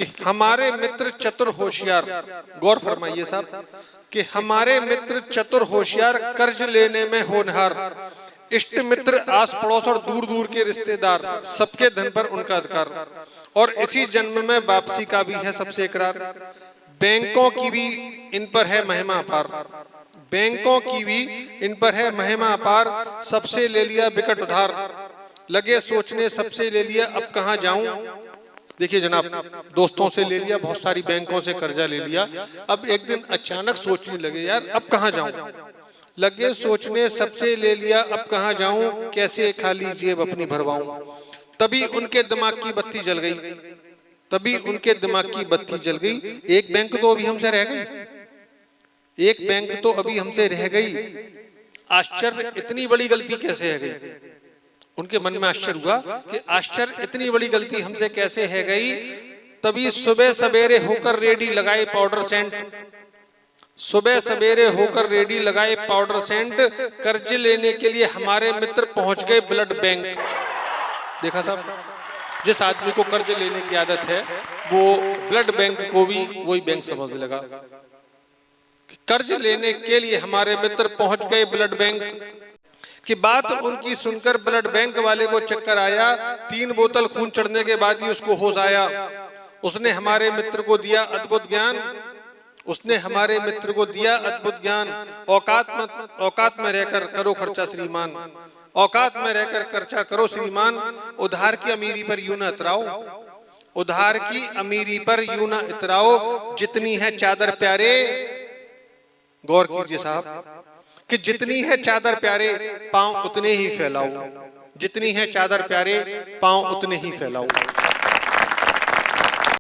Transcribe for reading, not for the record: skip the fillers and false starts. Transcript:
कि हमारे मित्र चतुर होशियार, गौर फरमाइए साहब, कि हमारे मित्र चतुर होशियार, कर्ज लेने में होनहार, इष्ट मित्र आस पड़ोस और दूर दूर के रिश्तेदार, सबके धन पर उनका अधिकार, और इसी जन्म में वापसी का भी है सबसे इकरार। बैंकों की भी इन पर है महिमा अपार, बैंकों की भी इन पर है महिमा अपार, सबसे ले लिया विकट उधार, लगे सोचने सबसे ले लिया अब कहाँ जाऊं। देखिए जनाब, दोस्तों से ले लिया, बहुत सारी बैंकों से कर्जा ले लिया, अब एक दिन अचानक सोचने लगे यार अब कहाँ जाऊं, लगे सोचने सबसे ले लिया अब कहाँ जाऊं, कैसे खाली जेब अपनी भरवाऊं। तभी उनके दिमाग की बत्ती जल गई, तभी उनके दिमाग की बत्ती जल गई। एक बैंक तो अभी हमसे रह गई, एक बैंक तो अभी हमसे रह गई, आश्चर्य इतनी बड़ी गलती कैसे है गई। उनके मन में आश्चर्य हुआ कि आश्चर्य इतनी बड़ी गलती हमसे कैसे है गई। तभी सुबह सवेरे होकर रेडी लगाए पाउडर सेंट, सुबह सवेरे होकर रेडी लगाए पाउडर सेंट, कर्ज लेने के लिए हमारे मित्र पहुंच गए ब्लड बैंक। देखा साहब, जिस आदमी को कर्ज लेने की आदत है वो ब्लड बैंक को भी वही बैंक समझ लगा। कर्ज लेने के लिए हमारे मित्र पहुंच गए ब्लड बैंक की बात उनकी सुनकर ब्लड बैंक वाले को चक्कर आया, 3 बोतल खून चढ़ने के बाद ही उसको होश आया। उसने हमारे मित्र को दिया अद्भुत ज्ञान, उसने हमारे मित्र को दिया अद्भुत ज्ञान, औकात में रहकर करो खर्चा श्रीमान, औकात में रहकर खर्चा करो श्रीमान, उधार की अमीरी पर यूं न इतराओ, उधार की अमीरी पर यूं न इतराओ, जितनी है चादर प्यारे। गौर कीजिए साहब कि जितनी है चादर प्यारे पांव उतने ही फैलाओ, जितनी है चादर प्यारे पांव उतने ही फैलाओ।